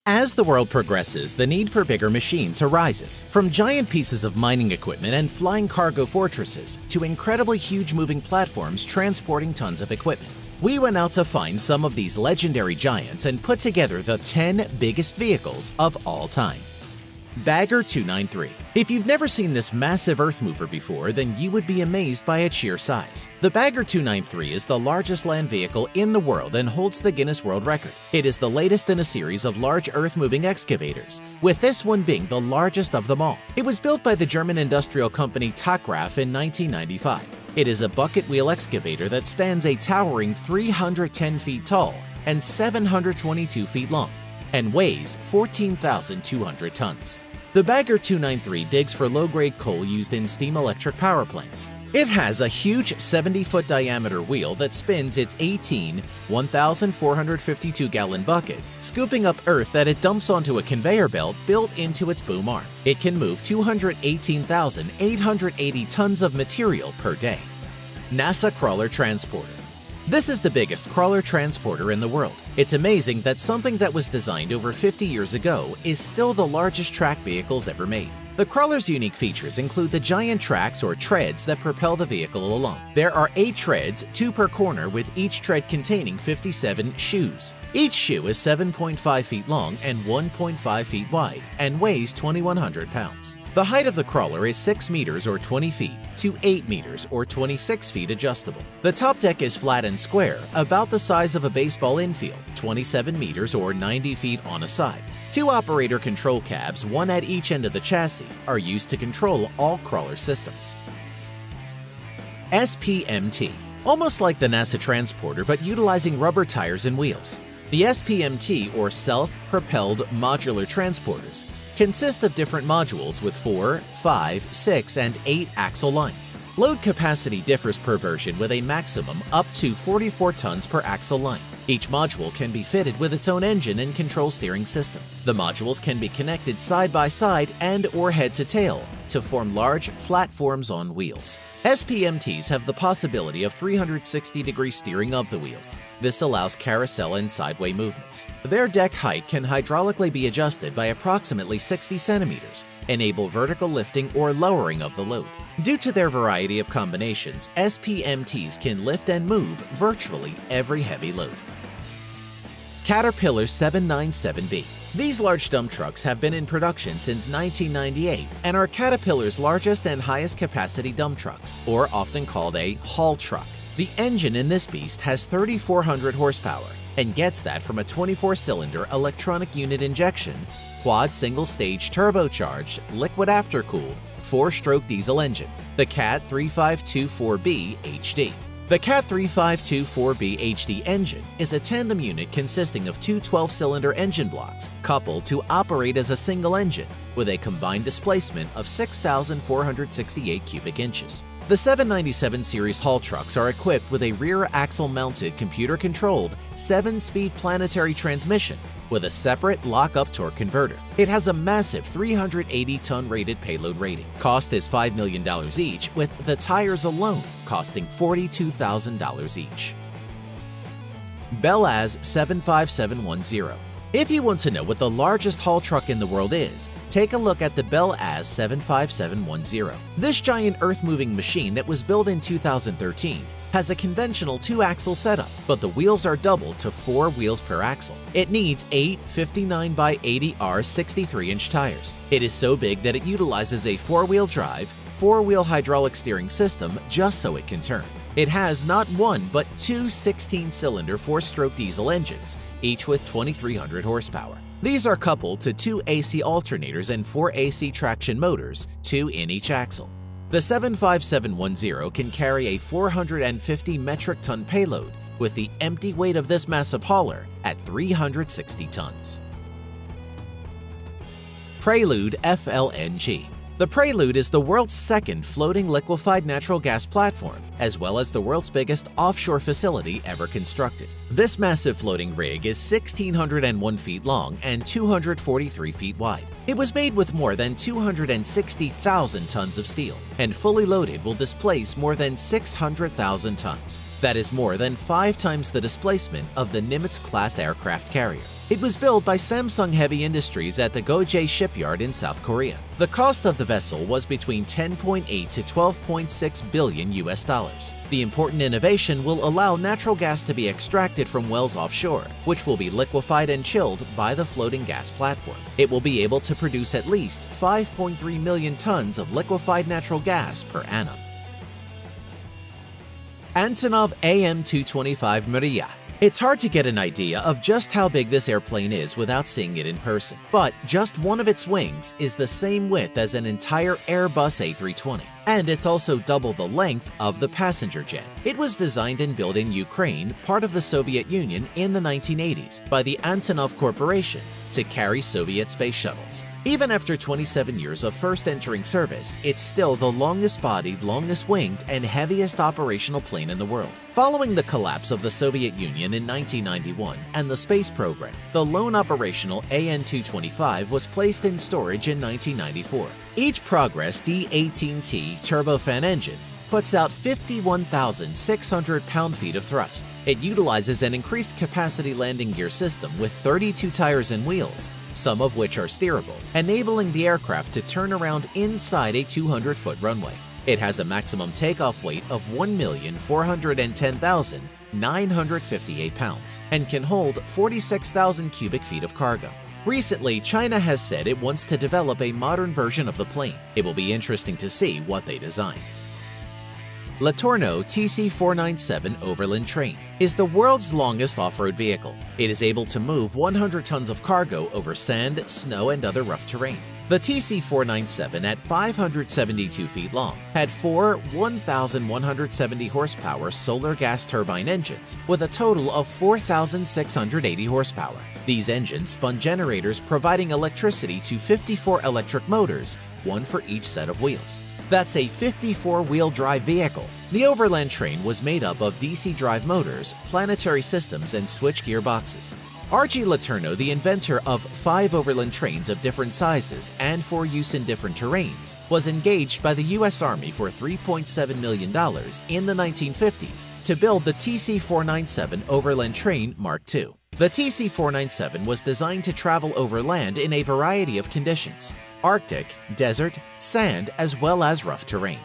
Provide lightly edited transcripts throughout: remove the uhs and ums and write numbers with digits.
As the world progresses, the need for bigger machines arises. From giant pieces of mining equipment and flying cargo fortresses to incredibly huge moving platforms transporting tons of equipment. We went out to find some of these legendary giants and put together the 10 biggest vehicles of all time. Bagger 293. If you've never seen this massive earth mover before, then you would be amazed by its sheer size. The Bagger 293 is the largest land vehicle in the world and holds the Guinness World Record. It is the latest in a series of large earth-moving excavators, with this one being the largest of them all. It was built by the German industrial company Takraf in 1995. It is a bucket wheel excavator that stands a towering 310 feet tall and 722 feet long, and weighs 14,200 tons. The Bagger 293 digs for low-grade coal used in steam electric power plants. It has a huge 70-foot diameter wheel that spins its 18 1,452-gallon bucket, scooping up earth that it dumps onto a conveyor belt built into its boom arm. It can move 218,880 tons of material per day. NASA Crawler Transporter. This is the biggest crawler transporter in the world. It's amazing that something that was designed over 50 years ago is still the largest track vehicles ever made. The crawler's unique features include the giant tracks or treads that propel the vehicle along. There are 8 treads, 2 per corner, with each tread containing 57 shoes. Each shoe is 7.5 feet long and 1.5 feet wide and weighs 2,100 pounds. The height of the crawler is 6 meters or 20 feet to 8 meters or 26 feet adjustable. The top deck is flat and square, about the size of a baseball infield, 27 meters or 90 feet on a side. 2 operator control cabs, one at each end of the chassis, are used to control all crawler systems. SpMT. Almost like the NASA transporter, but utilizing rubber tires and wheels. The SpMT, or Self-Propelled Modular Transporters, consist of different modules with 4, 5, 6, and 8 axle lines. Load capacity differs per version with a maximum up to 44 tons per axle line. Each module can be fitted with its own engine and control steering system. The modules can be connected side by side and or head to tail to form large platforms on wheels. SpMTs have the possibility of 360-degree steering of the wheels. This allows carousel and sideway movements. Their deck height can hydraulically be adjusted by approximately 60 centimeters, enable vertical lifting or lowering of the load. Due to their variety of combinations, SpMTs can lift and move virtually every heavy load. Caterpillar 797B. These large dump trucks have been in production since 1998 and are Caterpillar's largest and highest capacity dump trucks, or often called a haul truck. The engine in this beast has 3,400 horsepower and gets that from a 24-cylinder electronic unit injection, quad single-stage turbocharged, liquid aftercooled, 4-stroke diesel engine, the CAT 3524B HD. The CAT 3524B HD engine is a tandem unit consisting of 2 12-cylinder engine blocks coupled to operate as a single engine with a combined displacement of 6,468 cubic inches. The 797 series haul trucks are equipped with a rear axle-mounted computer-controlled 7-speed planetary transmission with a separate lock-up torque converter. It has a massive 380-ton rated payload rating. Cost is $5 million each, with the tires alone costing $42,000 each. BelAZ 75710. If you want to know what the largest haul truck in the world is, take a look at the BelAZ 75710. This giant earth-moving machine that was built in 2013 has a conventional 2-axle setup, but the wheels are doubled to 4 wheels per axle. It needs 8 59 by 80 R 63-inch tires. It is so big that it utilizes a 4-wheel drive, 4-wheel hydraulic steering system just so it can turn. It has not one but 2 16-cylinder 4-stroke diesel engines, each with 2,300 horsepower. These are coupled to 2 AC alternators and 4 AC traction motors, 2 in each axle. The 75710 can carry a 450 metric ton payload with the empty weight of this massive hauler at 360 tons. Prelude FLNG. The Prelude is the world's second floating liquefied natural gas platform as well as the world's biggest offshore facility ever constructed. This massive floating rig is 1,601 feet long and 243 feet wide. It was made with more than 260,000 tons of steel, and fully loaded will displace more than 600,000 tons. That is more than 5 times the displacement of the Nimitz-class aircraft carrier. It was built by Samsung Heavy Industries at the Gojae shipyard in South Korea. The cost of the vessel was between 10.8 to 12.6 billion US dollars. The important innovation will allow natural gas to be extracted from wells offshore, which will be liquefied and chilled by the floating gas platform. It will be able to produce at least 5.3 million tons of liquefied natural gas per annum. Antonov An225 Mriya. It's hard to get an idea of just how big this airplane is without seeing it in person, but just one of its wings is the same width as an entire Airbus A320, and it's also double the length of the passenger jet. It was designed and built in Ukraine, part of the Soviet Union, in the 1980s by the Antonov Corporation to carry Soviet space shuttles. Even after 27 years of first entering service, it's still the longest-bodied, longest-winged, and heaviest operational plane in the world. Following the collapse of the Soviet Union in 1991 and the space program, the lone operational An225 was placed in storage in 1994. Each Progress D-18T turbofan engine puts out 51,600 pound-feet of thrust. It utilizes an increased capacity landing gear system with 32 tires and wheels, some of which are steerable, enabling the aircraft to turn around inside a 200-foot runway. It has a maximum takeoff weight of 1,410,958 pounds and can hold 46,000 cubic feet of cargo. Recently, China has said it wants to develop a modern version of the plane. It will be interesting to see what they design. Letourneau TC497 Overland Train is the world's longest off-road vehicle. It is able to move 100 tons of cargo over sand, snow, and other rough terrain. The TC497, at 572 feet long, had 4 1,170 horsepower solar gas turbine engines with a total of 4,680 horsepower. These engines spun generators providing electricity to 54 electric motors, one for each set of wheels. That's a 54-wheel drive vehicle. The Overland Train was made up of DC drive motors, planetary systems, and switchgear boxes. R.G. Letourneau, the inventor of 5 Overland Trains of different sizes and for use in different terrains, was engaged by the U.S. Army for $3.7 million in the 1950s to build the TC497 Overland Train Mark II. The TC497 was designed to travel over land in a variety of conditions: Arctic, desert, sand, as well as rough terrain.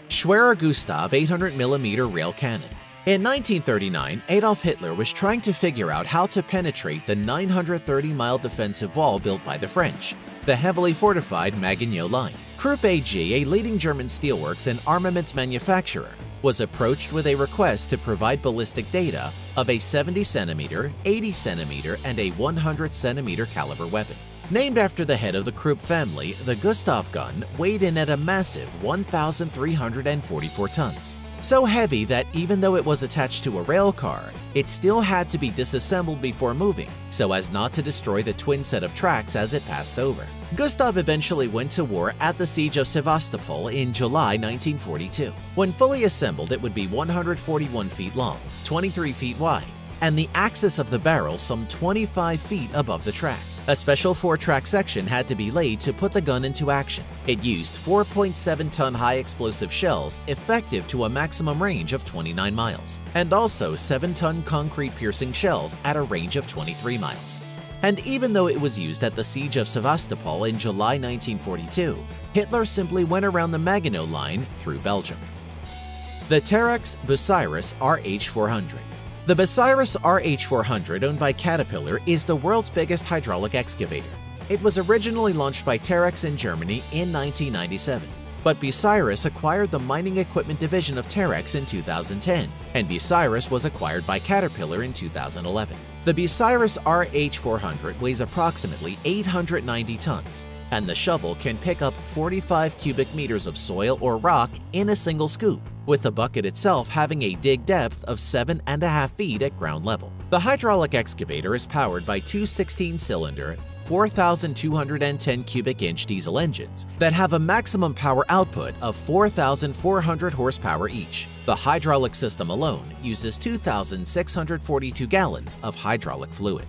Schwerer Gustav 800mm rail cannon. In 1939, Adolf Hitler was trying to figure out how to penetrate the 930-mile defensive wall built by the French, the heavily fortified Maginot Line. Krupp AG, a leading German steelworks and armaments manufacturer, was approached with a request to provide ballistic data of a 70cm, 80cm, and a 100cm caliber weapon. Named after the head of the Krupp family, the Gustav gun weighed in at a massive 1,344 tons. So heavy that even though it was attached to a rail car, it still had to be disassembled before moving, so as not to destroy the twin set of tracks as it passed over. Gustav eventually went to war at the Siege of Sevastopol in July 1942. When fully assembled, it would be 141 feet long, 23 feet wide, and the axis of the barrel some 25 feet above the track. A special 4-track section had to be laid to put the gun into action. It used 4.7-ton high-explosive shells effective to a maximum range of 29 miles, and also 7-ton concrete-piercing shells at a range of 23 miles. And even though it was used at the Siege of Sevastopol in July 1942, Hitler simply went around the Maginot Line through Belgium. The Terex Bucyrus RH400. The Bucyrus RH400, owned by Caterpillar, is the world's biggest hydraulic excavator. It was originally launched by Terex in Germany in 1997, but Bucyrus acquired the mining equipment division of Terex in 2010, and Bucyrus was acquired by Caterpillar in 2011. The Bucyrus RH400 weighs approximately 890 tons, and the shovel can pick up 45 cubic meters of soil or rock in a single scoop, with the bucket itself having a dig depth of 7.5 feet at ground level. The hydraulic excavator is powered by 2 16-cylinder, 4,210 cubic inch diesel engines that have a maximum power output of 4,400 horsepower each. The hydraulic system alone uses 2,642 gallons of hydraulic fluid.